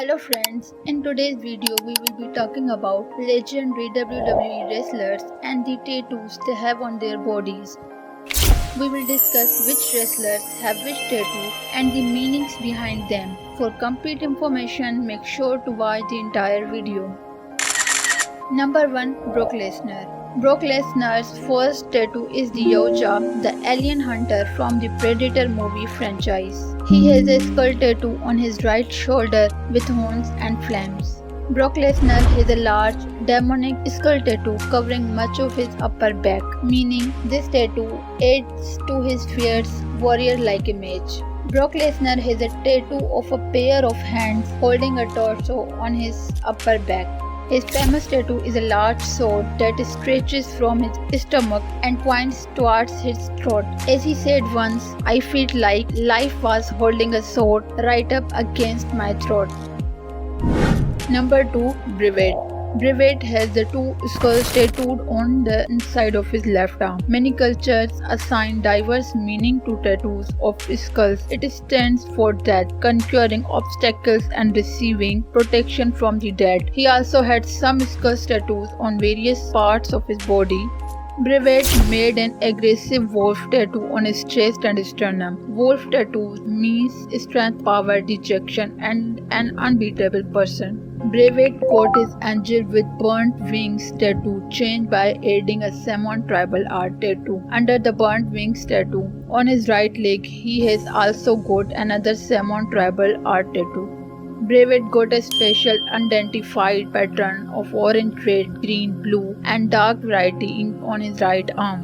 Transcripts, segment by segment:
Hello friends, in today's video we will be talking about legendary WWE wrestlers and the tattoos they have on their bodies. We will discuss which wrestlers have which tattoo and the meanings behind them. For complete information, make sure to watch the entire video. Number 1. Brock Lesnar. Brock Lesnar's first tattoo is the Yautja, the alien hunter from the Predator movie franchise. He has a skull tattoo on his right shoulder with horns and flames. Brock Lesnar has a large, demonic skull tattoo covering much of his upper back, meaning this tattoo adds to his fierce, warrior-like image. Brock Lesnar has a tattoo of a pair of hands holding a torso on his upper back. His famous tattoo is a large sword that stretches from his stomach and points towards his throat. As he said once, "I felt like life was holding a sword right up against my throat." Number 2. Brevett. Brevett has the two skulls tattooed on the inside of his left arm. Many cultures assign diverse meaning to tattoos of skulls. It stands for death, conquering obstacles and receiving protection from the dead. He also had some skull tattoos on various parts of his body. Brevett made an aggressive wolf tattoo on his chest and sternum. Wolf tattoo means strength, power, dejection, and an unbeatable person. Brevett got his angel with burnt wings tattoo changed by adding a Samoan tribal art tattoo. Under the burnt wings tattoo on his right leg, he has also got another Samoan tribal art tattoo. Brevett got a special unidentified pattern of orange, red, green, blue, and dark variety ink on his right arm.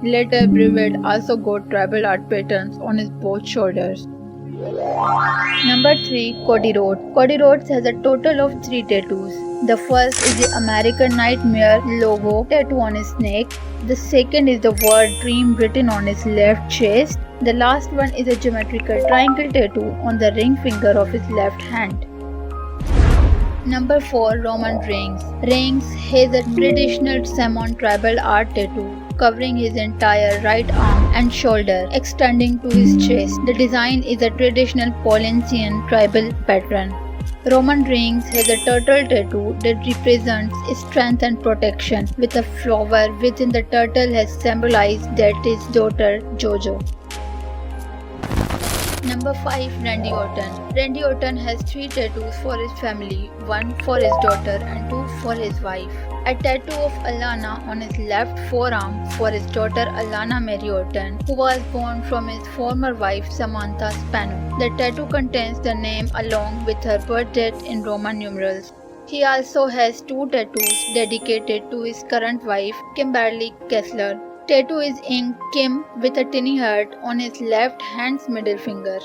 Later, Brevett also got tribal art patterns on his both shoulders. Number 3. Cody Rhodes. Cody Rhodes has a total of 3 tattoos. The first is the American Nightmare logo tattoo on his neck. The second is the word dream written on his left chest. The last one is a geometrical triangle tattoo on the ring finger of his left hand. Number 4. Roman Reigns. Reigns has a traditional Samoan tribal art tattoo covering his entire right arm and shoulder, extending to his chest. The design is a traditional Polynesian tribal pattern. Roman Reigns has a turtle tattoo that represents strength and protection, with a flower within the turtle has symbolized that his daughter Jojo. Number 5. Randy Orton. Randy Orton has 3 tattoos for his family, 1 for his daughter and 2 for his wife. A tattoo of Alana on his left forearm for his daughter Alana Mary Orton, who was born from his former wife Samantha Spano. The tattoo contains the name along with her birth date in Roman numerals. He also has 2 tattoos dedicated to his current wife Kimberly Kessler. Tattoo is inked Kim with a tiny heart on his left hand's middle finger.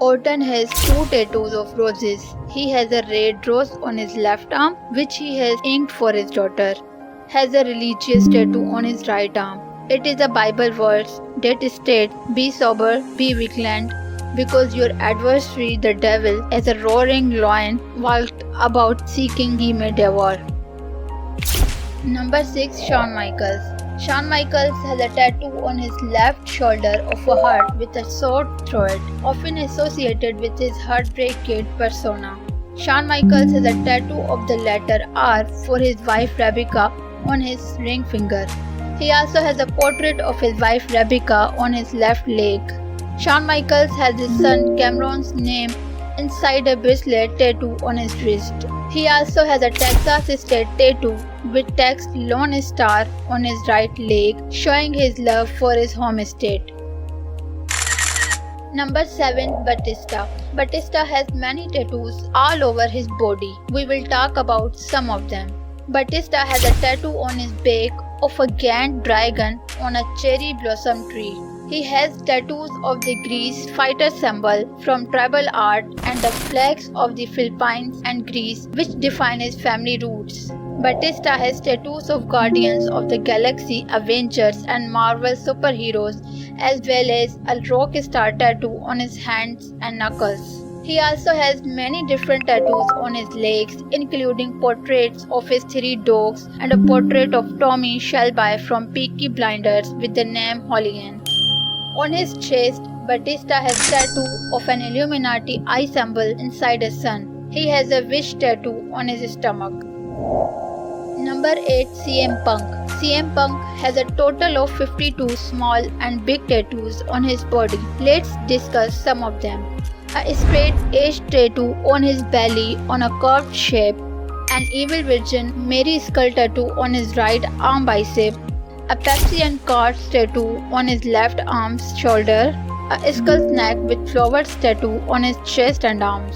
Orton has 2 tattoos of roses. He has a red rose on his left arm, which he has inked for his daughter. Has a religious tattoo on his right arm. It is a Bible verse that states, "Be sober, be vigilant, because your adversary, the devil, as a roaring lion, walked about seeking he may devour." Number 6. Shawn Michaels. Shawn Michaels has a tattoo on his left shoulder of a heart with a sword through it, often associated with his Heartbreak Kid persona. Shawn Michaels has a tattoo of the letter R for his wife Rebecca on his ring finger. He also has a portrait of his wife Rebecca on his left leg. Shawn Michaels has his son Cameron's name inside a bracelet tattoo on his wrist. He also has a Texas state tattoo with text Lone Star on his right leg, showing his love for his home state. Number 7. Batista. Batista has many tattoos all over his body. We will talk about some of them. Batista has a tattoo on his back of a giant dragon on a cherry blossom tree. He has tattoos of the Greece fighter symbol from tribal art and the flags of the Philippines and Greece, which define his family roots. Batista has tattoos of Guardians of the Galaxy, Avengers, and Marvel superheroes, as well as a rock star tattoo on his hands and knuckles. He also has many different tattoos on his legs, including portraits of his 3 dogs and a portrait of Tommy Shelby from Peaky Blinders with the name Holligan. On his chest, Batista has tattoo of an Illuminati eye symbol inside a sun. He has a wish tattoo on his stomach. Number 8. CM Punk. CM Punk has a total of 52 small and big tattoos on his body. Let's discuss some of them. A straight edge tattoo on his belly on a curved shape, an Evil Virgin Mary skull tattoo on his right arm bicep, a Pepsi and cards tattoo on his left arm's shoulder, a skull snack with flowers tattoo on his chest and arms.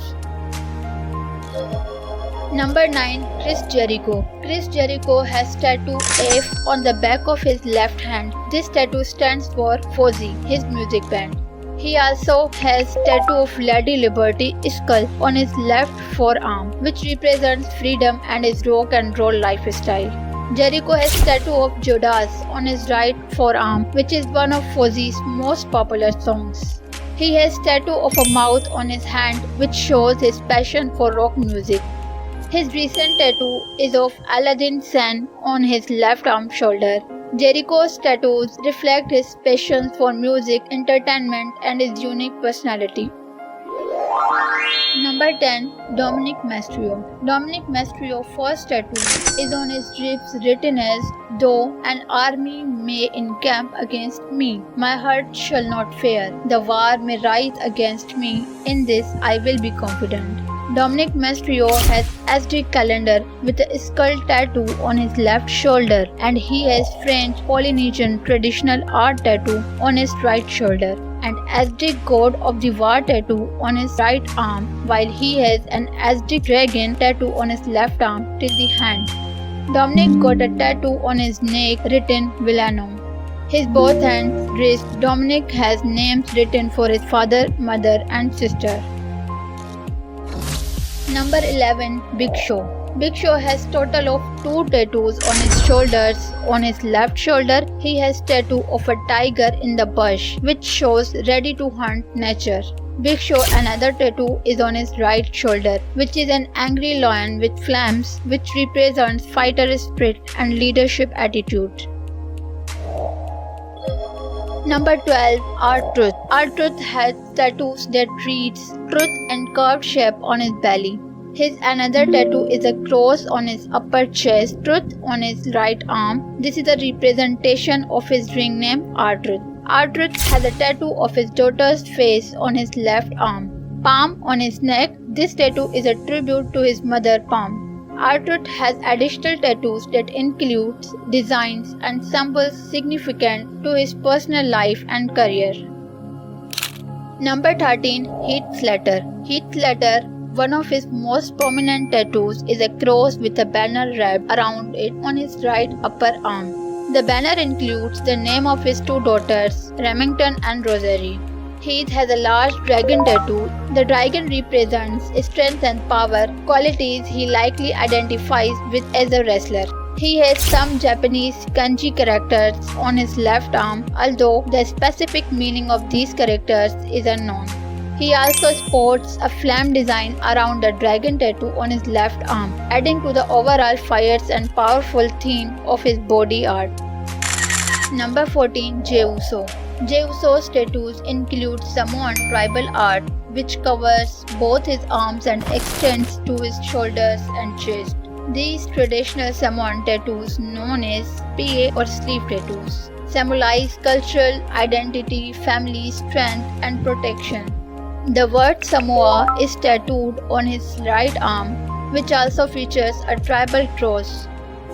Number 9. Chris Jericho. Chris Jericho has tattoo F on the back of his left hand. This tattoo stands for Fozzy, his music band. He also has tattoo of Lady Liberty skull on his left forearm, which represents freedom and his rock and roll lifestyle. Jericho has tattoo of Judas on his right forearm, which is one of Fozzy's most popular songs. He has tattoo of a mouth on his hand, which shows his passion for rock music. His recent tattoo is of Aladdin Sane on his left arm shoulder. Jericho's tattoos reflect his passion for music, entertainment, and his unique personality. Number 10. Dominic Mysterio. Dominic Mysterio's first tattoo is on his ribs written as, "Though an army may encamp against me, my heart shall not fear. The war may rise against me, in this I will be confident." Dominic Mysterio has Aztec calendar with a skull tattoo on his left shoulder, and he has French Polynesian traditional art tattoo on his right shoulder, and Aztec god of the war tattoo on his right arm, while he has an Aztec dragon tattoo on his left arm till the hand. Dominic got a tattoo on his neck written Villano. His both hands wrists, Dominic has names written for his father, mother, and sister. Number 11. Big Show. Big Show has total of 2 tattoos on his shoulders. On his left shoulder, he has tattoo of a tiger in the bush, which shows ready to hunt nature. Big Show another tattoo is on his right shoulder, which is an angry lion with flames, which represents fighter spirit and leadership attitude. Number 12. R-Truth. R-Truth has tattoos that reads truth and curved shape on his belly. His another tattoo is a cross on his upper chest, truth on his right arm. This is a representation of his ring name R-Truth. R-Truth has a tattoo of his daughter's face on his left arm. Palm on his neck. This tattoo is a tribute to his mother Palm. R-Truth has additional tattoos that include designs and symbols significant to his personal life and career. Number 13. Heath Slater. Heath Slater, one of his most prominent tattoos is a cross with a banner wrapped around it on his right upper arm. The banner includes the name of his 2 daughters, Remington and Rosemary. Heath has a large dragon tattoo. The dragon represents strength and power, qualities he likely identifies with as a wrestler. He has some Japanese kanji characters on his left arm, although the specific meaning of these characters is unknown. He also sports a flame design around the dragon tattoo on his left arm, adding to the overall fierce and powerful theme of his body art. Number 14. Jey Uso. Jey Uso's tattoos include Samoan tribal art, which covers both his arms and extends to his shoulders and chest. These traditional Samoan tattoos, known as PA or sleeve tattoos, symbolize cultural identity, family, strength, and protection. The word Samoa is tattooed on his right arm, which also features a tribal cross.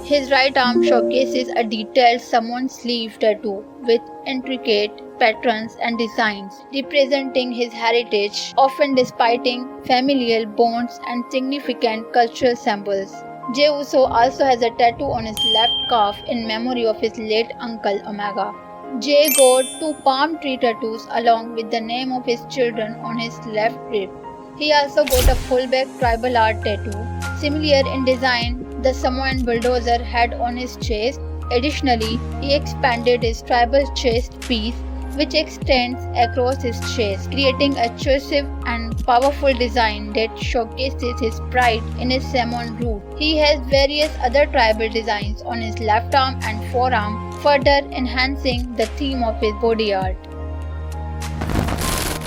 His right arm showcases a detailed Samoan sleeve tattoo with intricate patterns and designs representing his heritage, often displaying familial bonds and significant cultural symbols. Jey Uso also has a tattoo on his left calf in memory of his late uncle Omega. Jey got 2 palm tree tattoos along with the name of his children on his left rib. He also got a fullback tribal art tattoo, similar in design the Samoan bulldozer had on his chest. Additionally, he expanded his tribal chest piece, which extends across his chest, creating a cohesive and powerful design that showcases his pride in his Samoan root. He has various other tribal designs on his left arm and forearm, further enhancing the theme of his body art.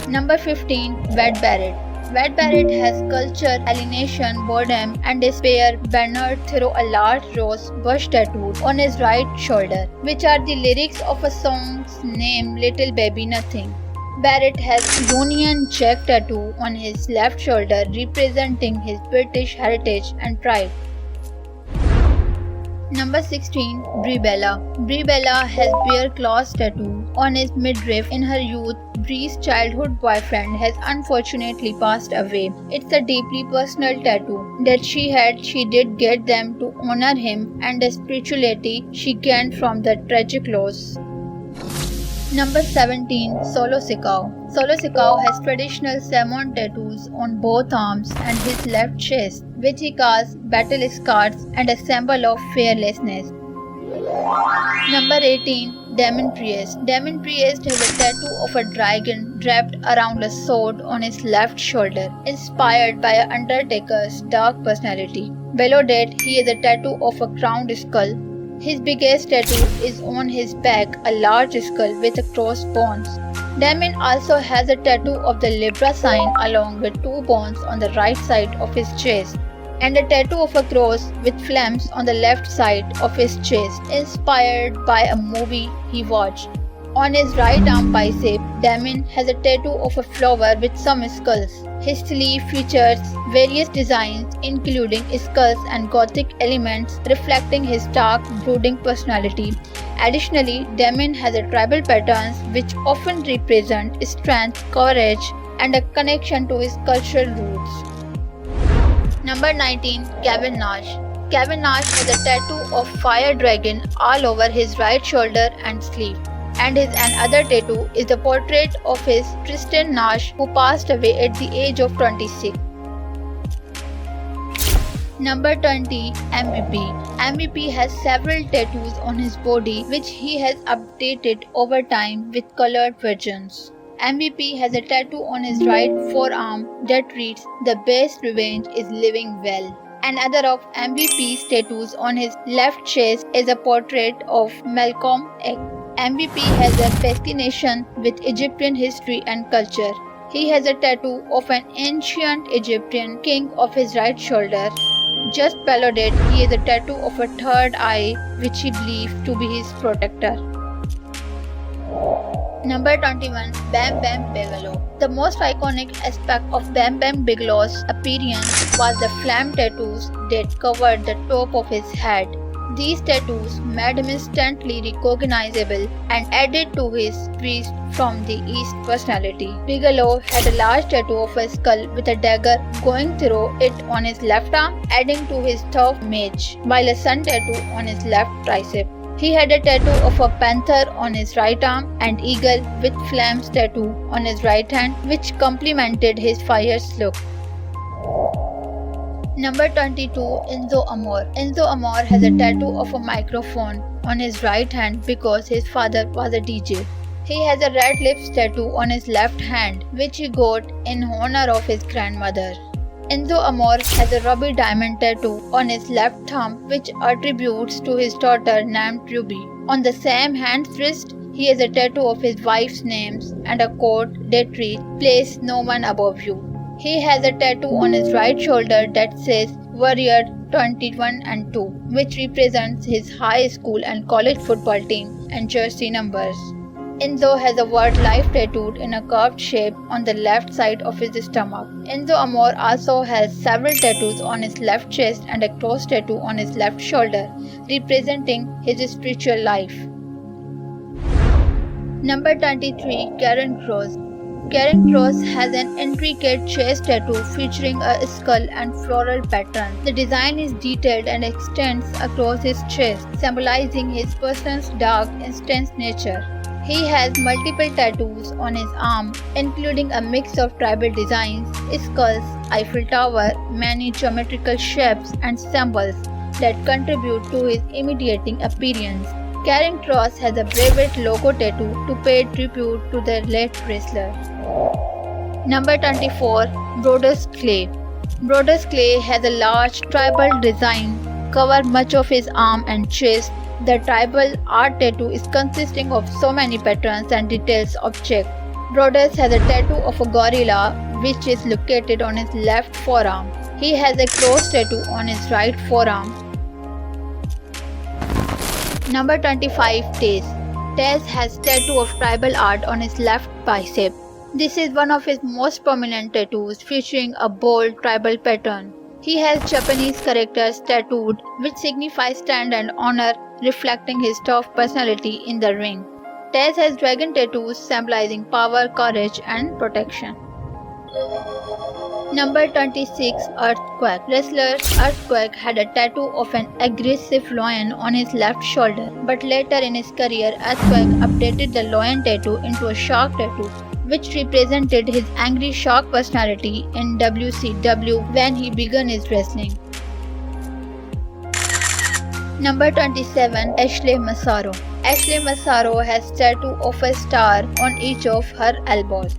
Number 15. Wade Barrett. Wade Barrett has culture, alienation, boredom, and despair bannered through a large rose bush tattoo on his right shoulder, which are the lyrics of a song named Little Baby Nothing. Barrett has Union Jack tattoo on his left shoulder representing his British heritage and pride. Number 16. Brie Bella. Brie Bella has bear claws tattoo on his midriff. In her youth, Brie's childhood boyfriend has unfortunately passed away. It's a deeply personal tattoo that she did get them to honor him and the spirituality she gained from the tragic loss. Number 17. Solo Sikoa. Solo Sikoa has traditional Samoan tattoos on both arms and his left chest, which he calls battle scars and a symbol of fearlessness. Number 18. Damon Priest. Damon Priest has a tattoo of a dragon wrapped around a sword on his left shoulder, inspired by Undertaker's dark personality. Below that, he has a tattoo of a crowned skull. His biggest tattoo is on his back, a large skull with a crossbones. Damon also has a tattoo of the Libra sign along with 2 bones on the right side of his chest, and a tattoo of a cross with flames on the left side of his chest, inspired by a movie he watched. On his right arm bicep, Damon has a tattoo of a flower with some skulls. His sleeve features various designs including skulls and gothic elements reflecting his dark, brooding personality. Additionally, Damon has a tribal patterns which often represent strength, courage, and a connection to his cultural roots. Number 19. Kevin Nash. Kevin Nash has a tattoo of fire dragon all over his right shoulder and sleeve. And his another tattoo is the portrait of his Tristan Nash, who passed away at the age of 26. Number 20. MVP. MVP has several tattoos on his body which he has updated over time with colored versions. MVP has a tattoo on his right forearm that reads, "The best revenge is living well." Another of MVP's tattoos on his left chest is a portrait of Malcolm X. MVP has a fascination with Egyptian history and culture. He has a tattoo of an ancient Egyptian king of his right shoulder. Just below that, he has a tattoo of a third eye which he believes to be his protector. Number 21. Bam Bam Bigelow. The most iconic aspect of Bam Bam Bigelow's appearance was the flame tattoos that covered the top of his head. These tattoos made him instantly recognizable and added to his priest from the East personality. Bigelow had a large tattoo of a skull with a dagger going through it on his left arm, adding to his tough image, while a sun tattoo on his left tricep. He had a tattoo of a panther on his right arm and eagle with flames tattoo on his right hand, which complemented his fierce look. Number 22. Enzo Amore. Enzo Amore has a tattoo of a microphone on his right hand because his father was a DJ. He has a red lips tattoo on his left hand, which he got in honor of his grandmother. Enzo Amore has a ruby diamond tattoo on his left thumb, which attributes to his daughter named Ruby. On the same hand wrist, he has a tattoo of his wife's names and a quote that reads, "Place no one above you." He has a tattoo on his right shoulder that says Warrior 21 and 2, which represents his high school and college football team and jersey numbers. Enzo has a word life tattooed in a curved shape on the left side of his stomach. Enzo Amore also has several tattoos on his left chest and a cross tattoo on his left shoulder, representing his spiritual life. Number 23. Karen Cross. Karen Cross has an intricate chest tattoo featuring a skull and floral pattern. The design is detailed and extends across his chest, symbolizing his person's dark, intense nature. He has multiple tattoos on his arm, including a mix of tribal designs, skulls, Eiffel Tower, many geometrical shapes and symbols that contribute to his intimidating appearance. Karen Cross has a Brevet logo tattoo to pay tribute to the late wrestler. Number 24. Brodus Clay. Brodus Clay has a large tribal design cover much of his arm and chest. The tribal art tattoo is consisting of so many patterns and details objects. Brodus has a tattoo of a gorilla which is located on his left forearm. He has a cross tattoo on his right forearm. Number 25. Taz. Taz has tattoo of tribal art on his left bicep. This is one of his most prominent tattoos, featuring a bold tribal pattern. He has Japanese characters tattooed, which signify strength and honor, reflecting his tough personality in the ring. Taz has dragon tattoos symbolizing power, courage, and protection. Number 26. Earthquake. Wrestler Earthquake had a tattoo of an aggressive lion on his left shoulder, but later in his career, Earthquake updated the lion tattoo into a shark tattoo, which represented his angry shark personality in WCW when he began his wrestling. Number 27. Ashley Massaro. Ashley Massaro has tattoo of a star on each of her elbows.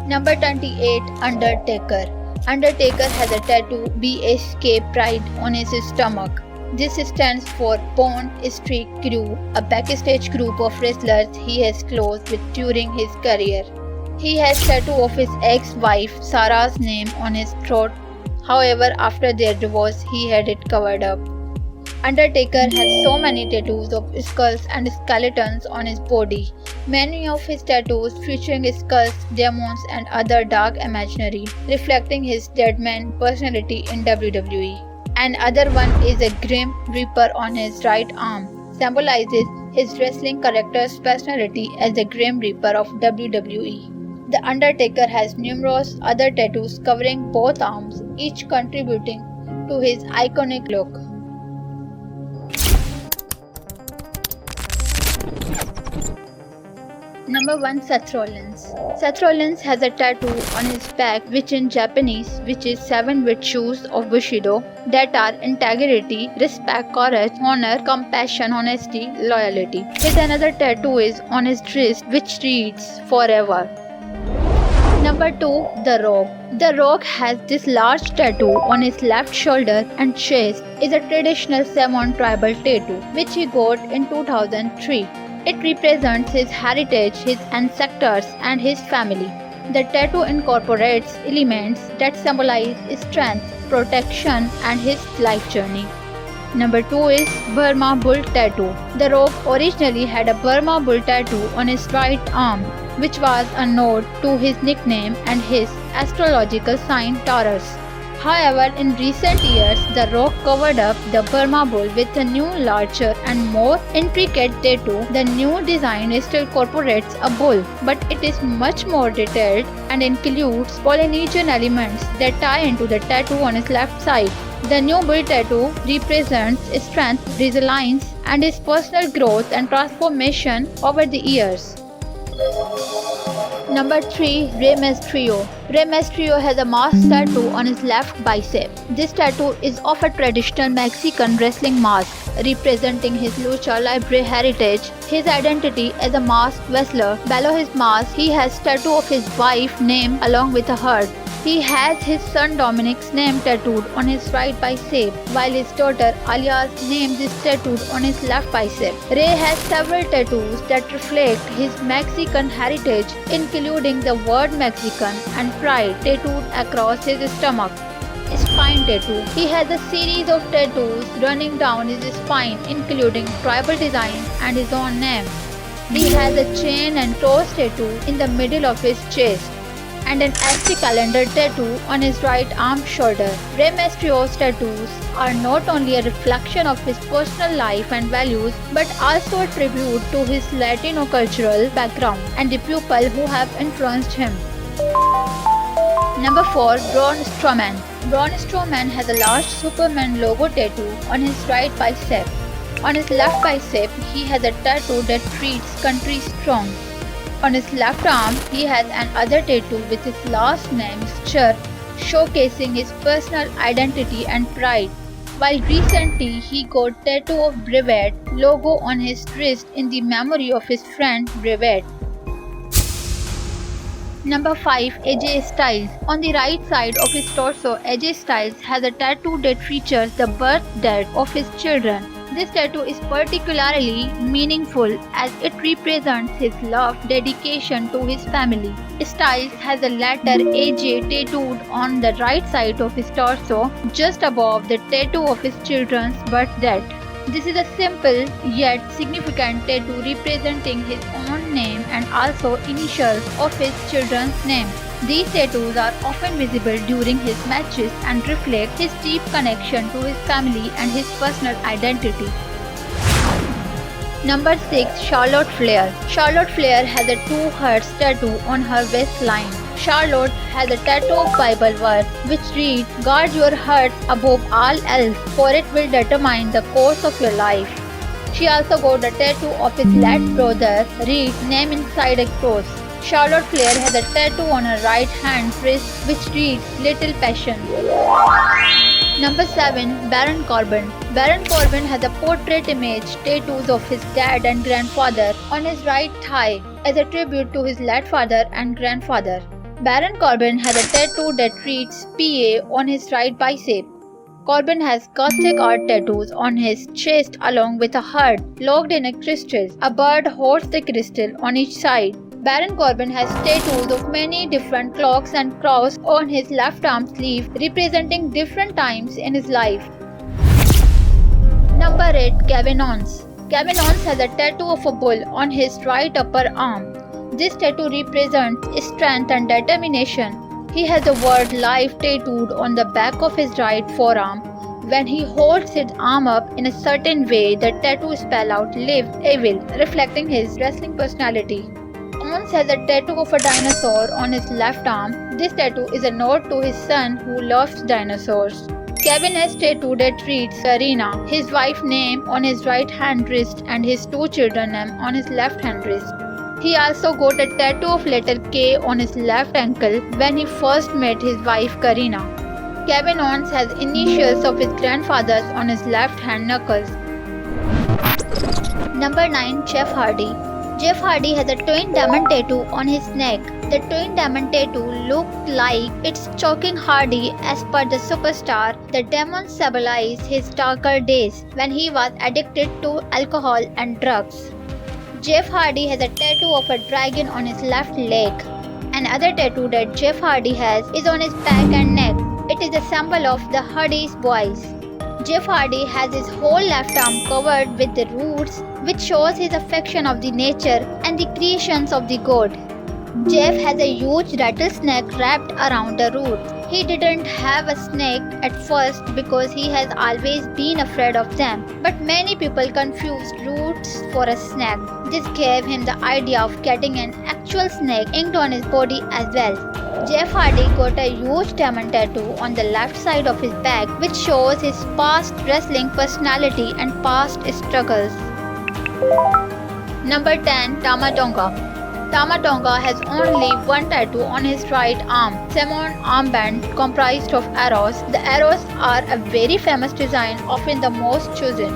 Number 28. Undertaker. Undertaker has a tattoo BSK Pride on his stomach. This stands for Bone Streak Crew, a backstage group of wrestlers he has closed with during his career. He has tattoo of his ex-wife Sarah's name on his throat. However, after their divorce, he had it covered up. Undertaker has so many tattoos of skulls and skeletons on his body. Many of his tattoos featuring skulls, demons, and other dark imaginary, reflecting his deadman personality in WWE. Another one is a Grim Reaper on his right arm, symbolizes his wrestling character's personality as the Grim Reaper of WWE. The Undertaker has numerous other tattoos covering both arms, each contributing to his iconic look. Number 1. Seth Rollins. Seth Rollins has a tattoo on his back which in Japanese is 7 virtues of Bushido that are integrity, respect, courage, honor, compassion, honesty, loyalty. His another tattoo is on his wrist which reads forever. Number 2. The Rock. The Rock has this large tattoo on his left shoulder and chest. Is a traditional Samoan tribal tattoo which he got in 2003. It represents his heritage, his ancestors, and his family. The tattoo incorporates elements that symbolize strength, protection, and his life journey. Number 2 is Burma Bull Tattoo. The Rock originally had a Burma Bull tattoo on his right arm, which was a nod to his nickname and his astrological sign Taurus. However, in recent years, The Rock covered up the Burma Bull with a new, larger and more intricate tattoo. The new design still incorporates a bull, but it is much more detailed and includes Polynesian elements that tie into the tattoo on his left side. The new bull tattoo represents strength, resilience, and his personal growth and transformation over the years. Number 3. Rey Mysterio. Rey Mysterio has a mask tattoo on his left bicep. This tattoo is of a traditional Mexican wrestling mask, representing his lucha libre heritage, his identity as a masked wrestler. Below his mask, he has tattoo of his wife's name along with a heart. He has his son Dominic's name tattooed on his right bicep, while his daughter Alia's name is tattooed on his left bicep. Rey has several tattoos that reflect his Mexican heritage, including the word Mexican and pride tattooed across his stomach. Spine tattoo. He has a series of tattoos running down his spine, including tribal designs and his own name. He has a chain and toes tattoo in the middle of his chest, and an ST calendar tattoo on his right arm shoulder. Rey Mysterio's tattoos are not only a reflection of his personal life and values, but also a tribute to his Latino cultural background and the people who have influenced him. Number 4. Braun Strowman. Braun Strowman has a large Superman logo tattoo on his right bicep. On his left bicep, he has a tattoo that reads Country Strong. On his left arm, he has another tattoo with his last name Schur, showcasing his personal identity and pride. While recently he got tattoo of Brevet logo on his wrist in the memory of his friend Brevet. Number 5. AJ Styles. On the right side of his torso, AJ Styles has a tattoo that features the birth date of his children. This tattoo is particularly meaningful as it represents his love, dedication to his family. Styles has a letter AJ tattooed on the right side of his torso, just above the tattoo of his children's birth date. This is a simple yet significant tattoo representing his own name and also initials of his children's names. These tattoos are often visible during his matches and reflect his deep connection to his family and his personal identity. Number 6. Charlotte Flair. Charlotte Flair has a two hearts tattoo on her waistline. Charlotte has a tattoo of Bible verse which reads, "Guard your heart above all else, for it will determine the course of your life." She also got a tattoo of his late brother, read name inside a cross. Charlotte Flair has a tattoo on her right hand wrist which reads Little Passion. Number 7. Baron Corbin. Baron Corbin has a portrait image tattoos of his dad and grandfather on his right thigh as a tribute to his late father and grandfather. Baron Corbin has a tattoo that reads PA on his right bicep. Corbin has Gothic art tattoos on his chest along with a heart locked in a crystal. A bird holds the crystal on each side. Baron Corbin has tattoos of many different clocks and cross on his left arm sleeve representing different times in his life. Number 8. Kevin Owens. Kevin Owens has a tattoo of a bull on his right upper arm. This tattoo represents strength and determination. He has the word life tattooed on the back of his right forearm. When he holds his arm up in a certain way, the tattoo spells out Live Evil, reflecting his wrestling personality. Owens has a tattoo of a dinosaur on his left arm. This tattoo is a nod to his son who loves dinosaurs. Kevin has tattooed that reads Karina, his wife's name on his right hand wrist and his two children's name on his left hand wrist. He also got a tattoo of letter K on his left ankle when he first met his wife Karina. Kevin Owens has initials of his grandfathers on his left hand knuckles. Number 9. Jeff Hardy. Jeff Hardy has a twin diamond tattoo on his neck. The twin diamond tattoo looked like it's choking Hardy. As per the superstar, the diamonds symbolize his darker days when he was addicted to alcohol and drugs. Jeff Hardy has a tattoo of a dragon on his left leg. Another tattoo that Jeff Hardy has is on his back and neck. It is a symbol of the Hardy's boys. Jeff Hardy has his whole left arm covered with the roots, which shows his affection of the nature and the creations of the god. Jeff has a huge rattlesnake wrapped around the root. He didn't have a snake at first because he has always been afraid of them, but many people confused roots for a snake. This gave him the idea of getting an actual snake inked on his body as well. Jeff Hardy got a huge diamond tattoo on the left side of his back, which shows his past wrestling personality and past struggles. Number 10. Tama Tonga. Tama Tonga has only one tattoo on his right arm, Samon armband comprised of arrows. The arrows are a very famous design, often the most chosen.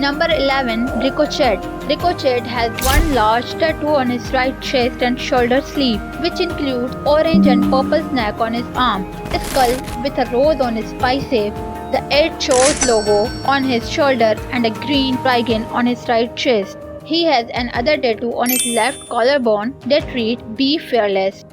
Number 11. Ricochet. Ricochet has one large tattoo on his right chest and shoulder sleeve, which includes orange and purple snake on his arm, a skull with a rose on his bicep, the 8 Shows logo on his shoulder, and a green dragon on his right chest. He has another tattoo on his left collarbone that reads Be Fearless.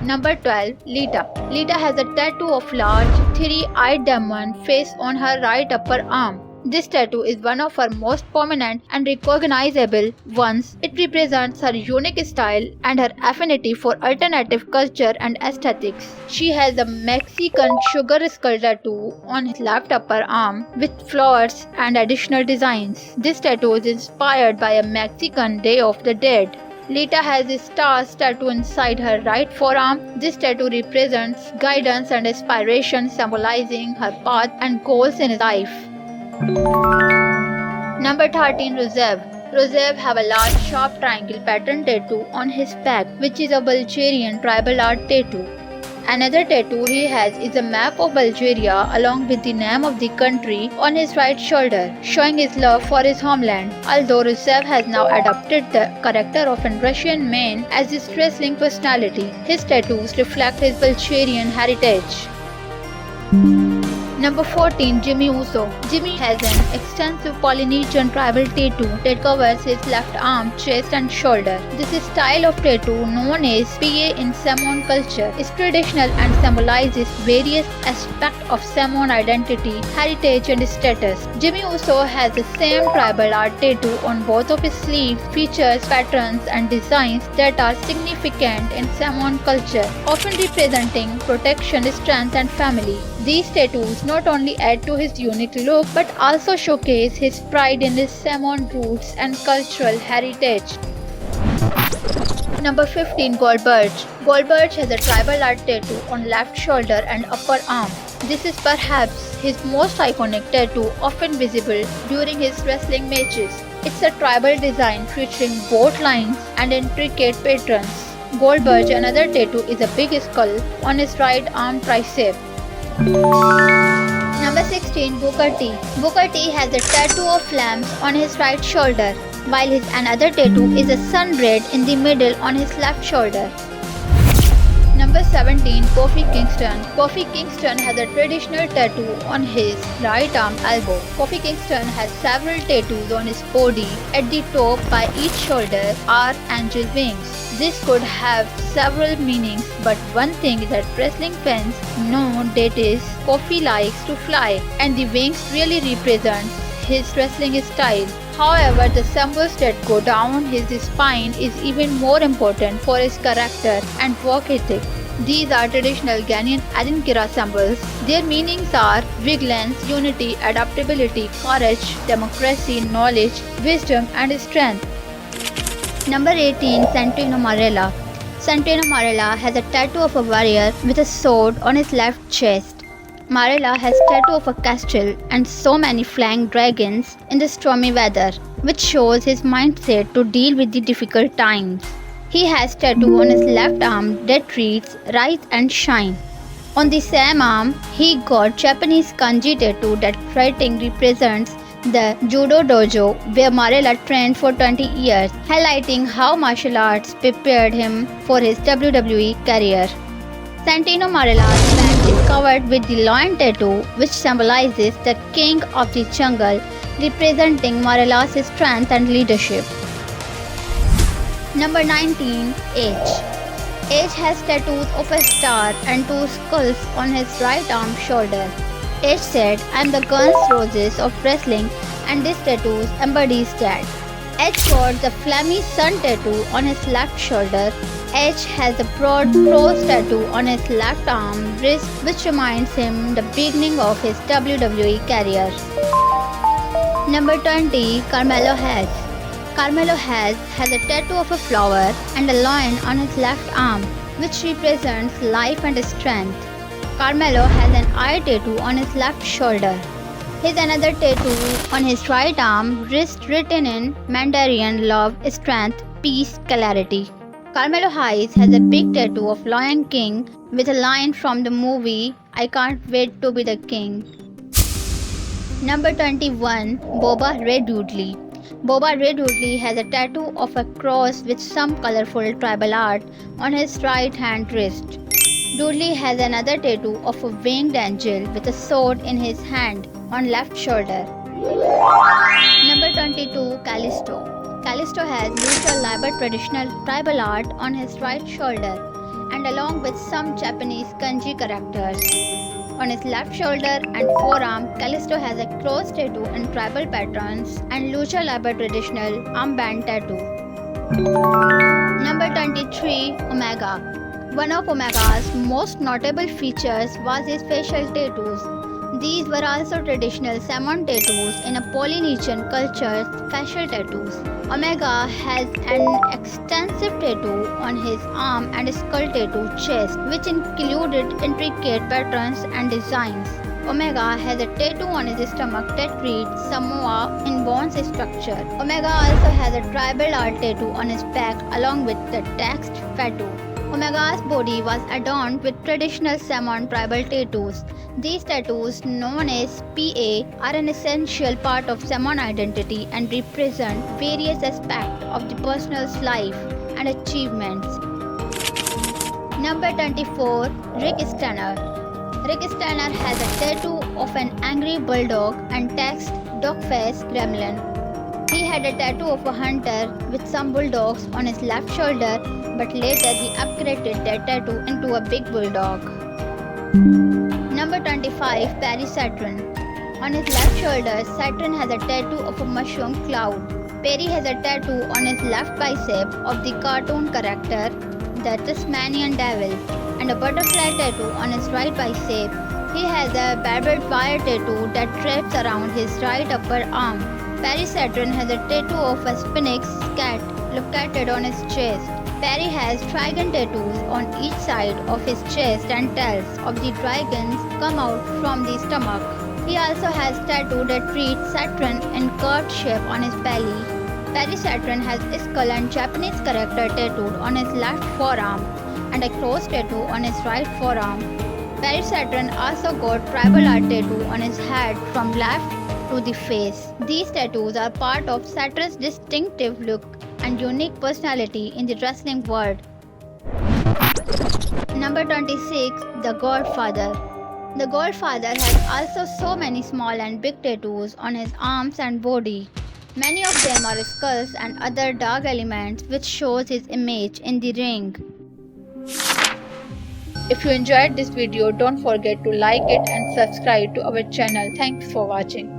Number 12. Lita. Lita has a tattoo of large, three-eyed demon face on her right upper arm. This tattoo is one of her most prominent and recognizable ones. It represents her unique style and her affinity for alternative culture and aesthetics. She has a Mexican sugar skull tattoo on his left upper arm with flowers and additional designs. This tattoo is inspired by a Mexican Day of the Dead. Lita has a stars tattoo inside her right forearm. This tattoo represents guidance and inspiration, symbolizing her path and goals in life. Number 13. Rusev. Rusev have a large sharp triangle pattern tattoo on his back, which is a Bulgarian tribal art tattoo. Another tattoo he has is a map of Bulgaria along with the name of the country on his right shoulder, showing his love for his homeland. Although Rusev has now adopted the character of a Russian man as his wrestling personality, his tattoos reflect his Bulgarian heritage. Number 14. Jimmy Uso. Jimmy has an extensive Polynesian tribal tattoo that covers his left arm, chest and shoulder. This style of tattoo, known as PA in Samoan culture, is traditional and symbolizes various aspects of Samoan identity, heritage and status. Jimmy Uso has the same tribal art tattoo on both of his sleeves, features patterns and designs that are significant in Samoan culture, often representing protection, strength and family. These tattoos not only add to his unique look but also showcase his pride in his Samoan roots and cultural heritage. Number 15. Goldberg. Goldberg has a tribal art tattoo on left shoulder and upper arm. This is perhaps his most iconic tattoo, often visible during his wrestling matches. It's a tribal design featuring both lines and intricate patterns. Goldberg's another tattoo is a big skull on his right arm tricep. Number 16. Booker T. Booker T has a tattoo of flames on his right shoulder, while his another tattoo is a sun red in the middle on his left shoulder. Number 17. Kofi Kingston. Kofi Kingston has a traditional tattoo on his right arm elbow. Kofi Kingston has several tattoos on his body. At the top by each shoulder are angel wings. This could have several meanings, but one thing that wrestling fans know that is Kofi likes to fly, and the wings really represent his wrestling style. However, the symbols that go down his spine is even more important for his character and work ethic. These are traditional Ghanaian Adinkira symbols. Their meanings are vigilance, unity, adaptability, courage, democracy, knowledge, wisdom and strength. Number 18. Santino Marella. Santino Marella has a tattoo of a warrior with a sword on his left chest. Marella has tattoo of a castle and so many flying dragons in the stormy weather, which shows his mindset to deal with the difficult times. He has tattoo on his left arm that reads Rise and Shine. On the same arm, he got Japanese kanji tattoo that writing represents the Judo Dojo where Marella trained for 20 years, highlighting how martial arts prepared him for his WWE career. Santino Marella's back is covered with the lion tattoo, which symbolizes the king of the jungle, representing Marella's strength and leadership. Number 19. Edge. Edge has tattoos of a star and two skulls on his right arm shoulder. Edge said, "I am the Guns Roses of wrestling," and this tattoo embodies that. Edge got the flammy sun tattoo on his left shoulder. Edge has a broad cross tattoo on his left arm wrist, which reminds him the beginning of his WWE career. Number 20. Carmelo Hayes. Carmelo Hayes has a tattoo of a flower and a lion on his left arm, which represents life and strength. Carmelo has an eye tattoo on his left shoulder. His another tattoo on his right arm wrist written in Mandarin love, strength, peace, clarity. Carmelo Hayes has a big tattoo of Lion King with a line from the movie I Can't Wait to Be the King. Number 21. Boba Ray Dudley. Boba Ray Dudley has a tattoo of a cross with some colorful tribal art on his right hand wrist. Dudley has another tattoo of a winged angel with a sword in his hand on left shoulder. Number 22. Callisto. Callisto has Lucha Libre traditional tribal art on his right shoulder and along with some Japanese kanji characters. On his left shoulder and forearm, Callisto has a cross tattoo in tribal patterns and Lucha Libre traditional armband tattoo. Number 23. Omega. One of Omega's most notable features was his facial tattoos. These were also traditional Samoan tattoos in a Polynesian culture's facial tattoos. Omega has an extensive tattoo on his arm and skull tattoo chest, which included intricate patterns and designs. Omega has a tattoo on his stomach that reads Samoa in bones structure. Omega also has a tribal art tattoo on his back along with the text Fatu. Omega's body was adorned with traditional Samoan tribal tattoos. These tattoos, known as PA, are an essential part of Samoan identity and represent various aspects of the person's life and achievements. Number 24. Rick Steiner. Rick Steiner has a tattoo of an angry bulldog and text Dogface Gremlin. He had a tattoo of a hunter with some bulldogs on his left shoulder, but later he upgraded that tattoo into a big bulldog. Number 25. Perry Saturn. On his left shoulder, Saturn has a tattoo of a mushroom cloud. Perry has a tattoo on his left bicep of the cartoon character, the Tasmanian Devil, and a butterfly tattoo on his right bicep. He has a barbed wire tattoo that wraps around his right upper arm. Perry Saturn has a tattoo of a Sphinx cat located on his chest. Perry has dragon tattoos on each side of his chest, and tails of the dragons come out from the stomach. He also has tattoo that reads Saturn in curved shape on his belly. Perry Saturn has a skull and Japanese character tattooed on his left forearm and a cross tattoo on his right forearm. Perry Saturn also got tribal art tattoo on his head from left to the face. These tattoos are part of Saturn's distinctive look and unique personality in the wrestling world. Number 26. The Godfather. The Godfather has also so many small and big tattoos on his arms and body. Many of them are skulls and other dark elements, which shows his image in the ring. If you enjoyed this video, don't forget to like it and subscribe to our channel. Thanks for watching.